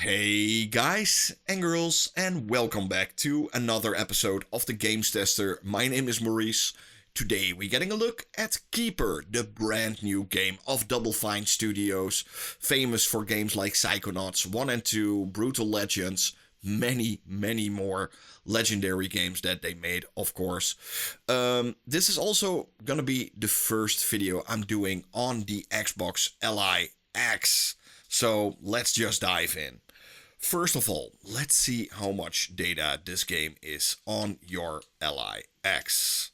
Hey guys and girls, and welcome back to another episode of the Games Tester. My name is Maurice. Today we're getting a look at Keeper, the brand new game of Double Fine Studios, famous for games like Psychonauts 1 and 2, Brutal Legends, many more legendary games that they made, of course. This is also gonna be the first video I'm doing on the Xbox LIX. So let's just dive in. First of all, let's see how much data this game is on your LIX.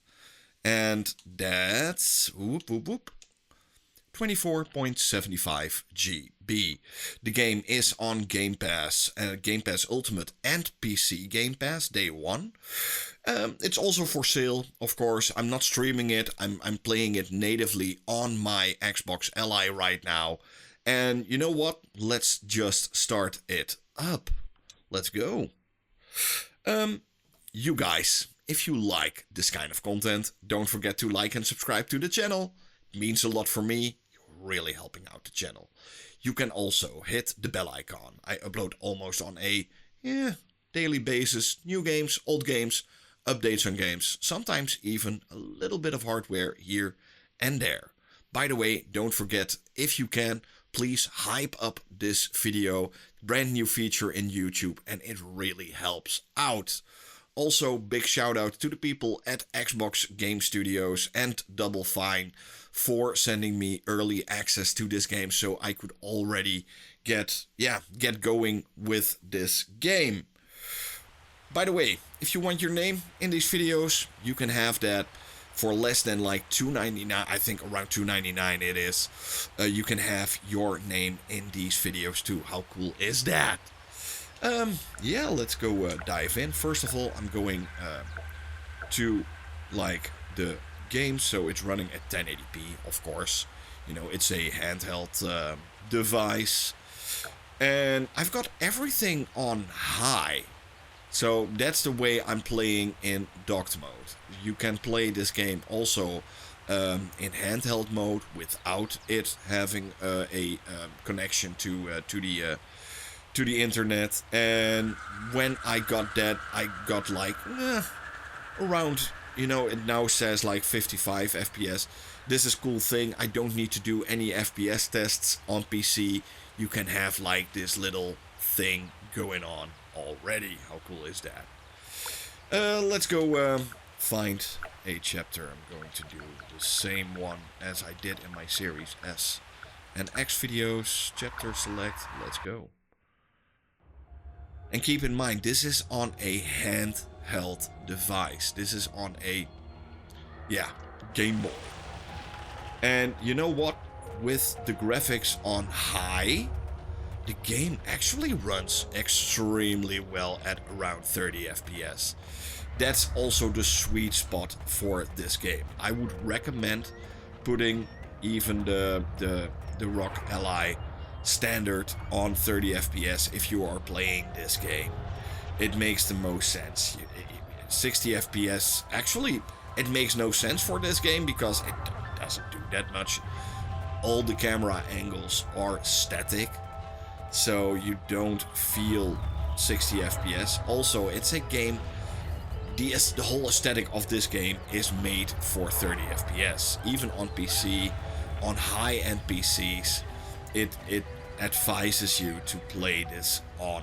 And that's 24.75 GB. The game is on Game Pass, Game Pass Ultimate and PC Game Pass day one. It's also for sale, of course. I'm not streaming it. I'm playing it natively on my Xbox Li right now. And you know what? Let's just start it up. Let's go. You guys, if you like this kind of content, don't forget to like and subscribe to the channel. It means a lot for me. You're really helping out the channel. You can also hit the bell icon. I upload almost on a daily basis. New games, old games, updates on games. Sometimes even a little bit of hardware here and there. By the way, don't forget, if you can, please hype up this video, brand new feature in YouTube, and it really helps out. Also, big shout out to the people at Xbox Game Studios and Double Fine for sending me early access to this game so I could already get going with this game. By the way, if you want your name in these videos, you can have that for less than like $2.99, I think around $2.99 it is. You can have your name in these videos too. How cool is that? Yeah, let's go dive in. First of all, I'm going to like the game, so it's running at 1080p, of course. You know, it's a handheld device, and I've got everything on high. So that's the way I'm playing in docked mode. You can play this game also in handheld mode without it having a connection to the internet. And when I got that, I got like around, you know, it now says like 55 FPS. This is a cool thing. I don't need to do any FPS tests on PC. You can have like this little thing going on already. How cool is that? Let's go find a chapter. I'm going to do the same one as I did in my Series S and X videos. Chapter select. Let's go. And keep in mind, this is on a handheld device. This is on a Game Boy. And you know what? With the graphics on high, the game actually runs extremely well at around 30 FPS. That's also the sweet spot for this game. I would recommend putting even the ROG Li standard on 30 FPS if you are playing this game. It makes the most sense. 60 FPS, actually, it makes no sense for this game because it doesn't do that much. All the camera angles are static, so you don't feel 60 FPS. Also, it's a game, the whole aesthetic of this game is made for 30 FPS. Even on PC, on high-end PCs, it advises you to play this on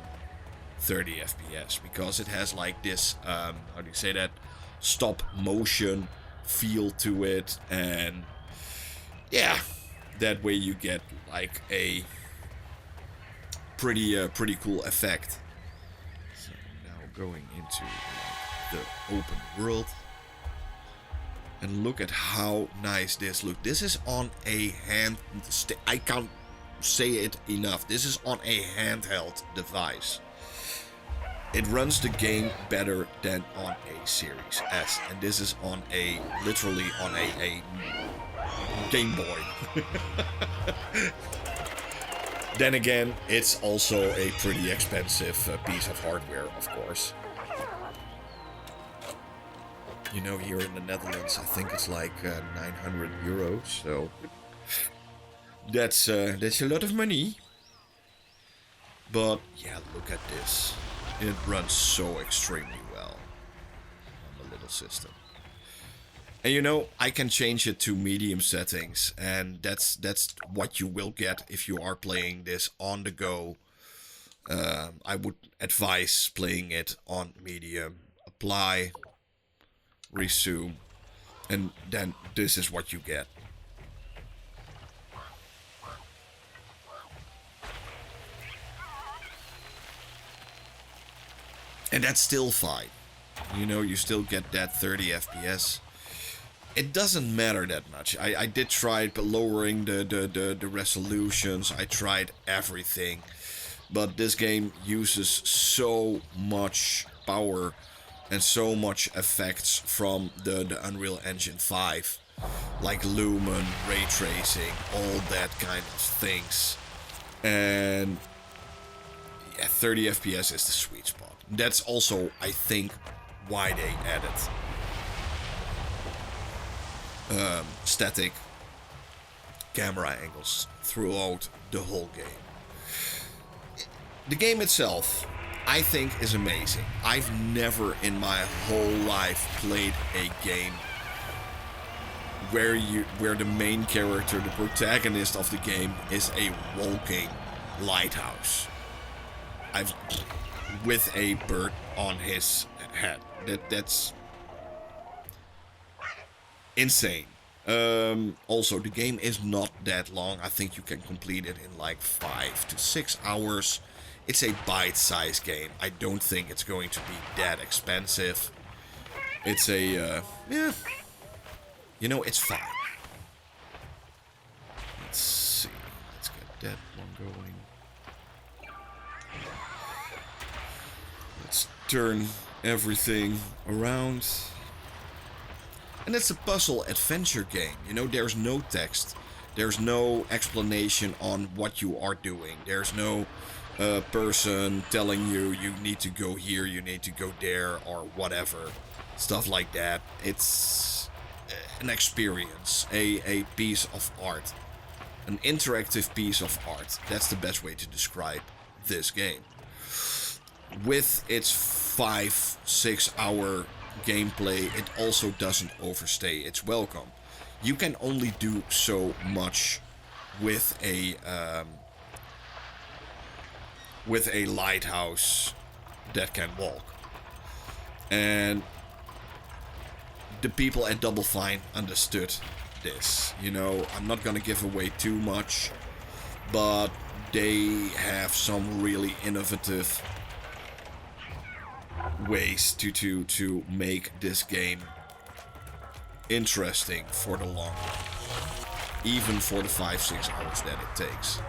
30 FPS because it has like this, how do you say that, stop motion feel to it, and yeah, that way you get like a pretty cool effect. So now going into like the open world, and look at how nice this looks. This is on a I can't say it enough. This is on a handheld device. It runs the game better than on a Series S, and this is on a literally on a Game Boy. Then again, it's also a pretty expensive piece of hardware, of course. You know, here in the Netherlands, I think it's like 900 euros, so that's a lot of money. But yeah, look at this. It runs so extremely well on the little system. And you know, I can change it to medium settings, and that's what you will get if you are playing this on the go. I would advise playing it on medium. Apply, resume, and then this is what you get. And that's still fine. You know, you still get that 30 FPS. It doesn't matter that much. I did try it, but lowering the resolutions. I tried everything. But this game uses so much power and so much effects from the Unreal Engine 5. Like lumen, ray tracing, all that kind of things. And yeah, 30 FPS is the sweet spot. That's also, I think, why they added static camera angles throughout the whole game. The game itself, I think, is amazing. I've never in my whole life played a game where the main character, the protagonist of the game, is a walking lighthouse. With a bird on his head. That's insane. Also, the game is not that long. I think you can complete it in like 5 to 6 hours. It's a bite-sized game. I don't think it's going to be that expensive. It's a, yeah, you know, it's fine. Let's see. Let's get that one going. Let's turn everything around. And it's a puzzle adventure game. You know, there's no text. There's no explanation on what you are doing. There's no person telling you you need to go here, you need to go there, or whatever. Stuff like that. It's an experience. A piece of art. An interactive piece of art. That's the best way to describe this game. With its 5-6 hour gameplay, it also doesn't overstay its welcome. You can only do so much with a lighthouse that can walk. And the people at Double Fine understood this. You know, I'm not gonna give away too much, but they have some really innovative ways to make this game interesting for the long run, even for the 5-6 hours that it takes.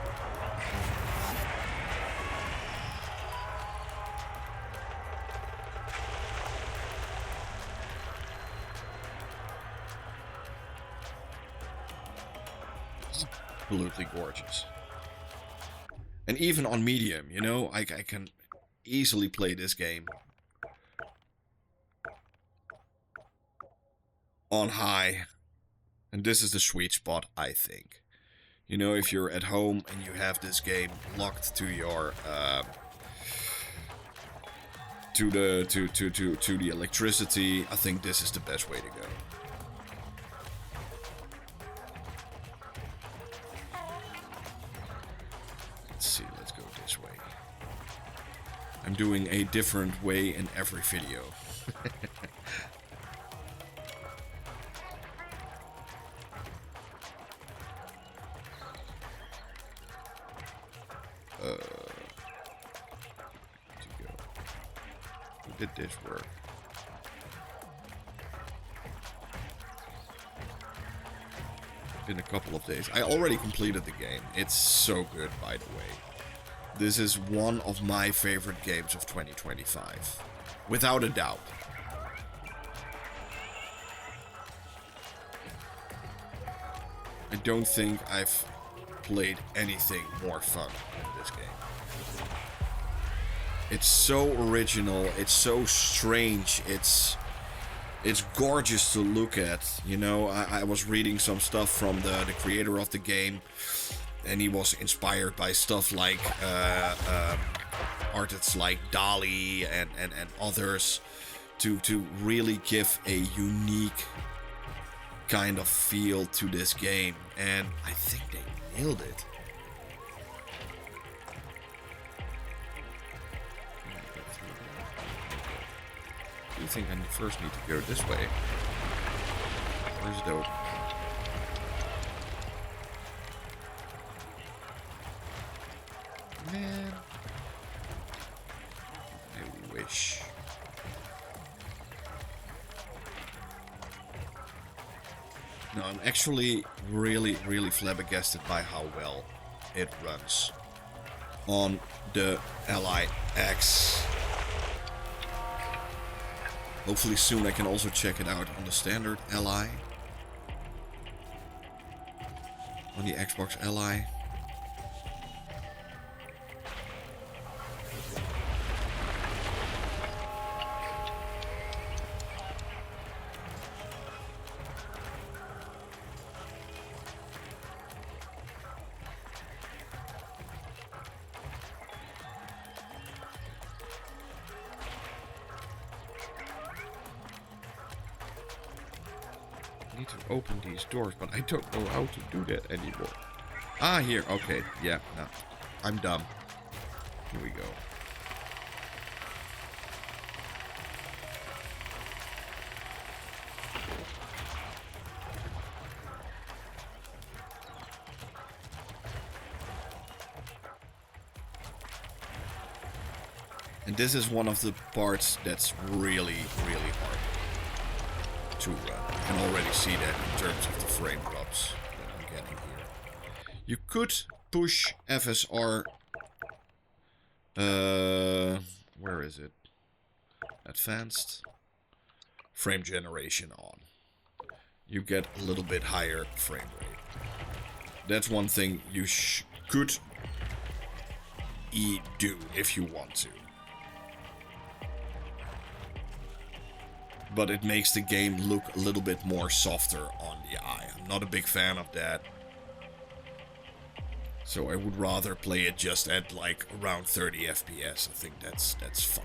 It's absolutely gorgeous. And even on medium, you know, I can easily play this game on high, and this is the sweet spot, I think. You know, if you're at home and you have this game locked to your to the electricity, I think this is the best way to go. Let's see, let's go this way. I'm doing a different way in every video. Did this work? Been a couple of days. I already completed the game. It's so good, by the way. This is one of my favorite games of 2025. Without a doubt. I don't think I've played anything more fun than this game. It's so original, it's so strange, it's gorgeous to look at. You know, I was reading some stuff from the creator of the game, and he was inspired by stuff like artists like Dali and others to really give a unique kind of feel to this game, and I think they nailed it. Do you think I first need to go this way? Where's dope? Man, I wish. No, I'm actually really flabbergasted by how well it runs on the LIX. Hopefully soon I can also check it out on the standard LI. On the Xbox LI. I need to open these doors, but I don't know how to do that anymore. Ah, here. Okay. Yeah, no. I'm dumb. Here we go. And this is one of the parts that's really hard to run. You can already see that in terms of the frame drops that I'm getting here. You could push FSR, where is it? Advanced frame generation on. You get a little bit higher frame rate. That's one thing you could do if you want to. But it makes the game look a little bit more softer on the eye. I'm not a big fan of that. So I would rather play it just at like around 30 FPS. I think that's fine.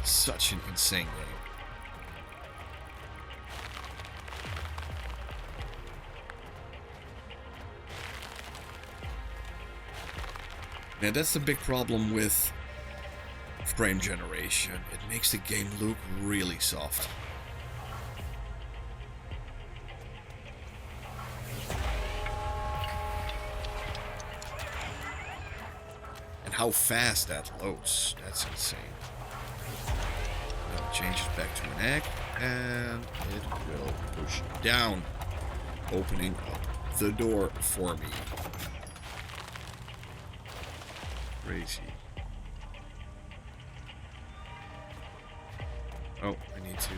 Such an insane game. Now that's the big problem with frame generation. It makes the game look really soft. And how fast that loads, that's insane. Now change it back to an egg, and it will push down, opening up the door for me. Crazy. Oh, I need to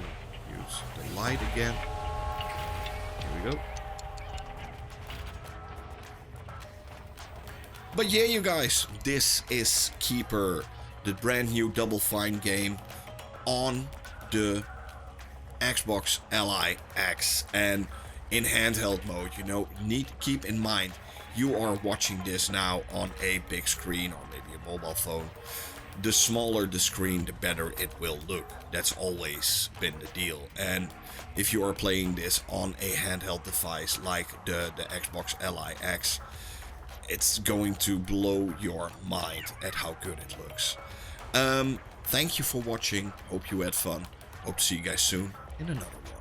use the light again. Here we go. But yeah, you guys, this is Keeper, the brand new Double Fine game on the Xbox LIX and in handheld mode. You know, keep in mind, you are watching this now on a big screen or maybe a mobile phone. The smaller the screen, the better it will look. That's always been the deal. And if you are playing this on a handheld device like the Xbox LIX, it's going to blow your mind at how good it looks. Thank you for watching. Hope you had fun. Hope to see you guys soon in another one.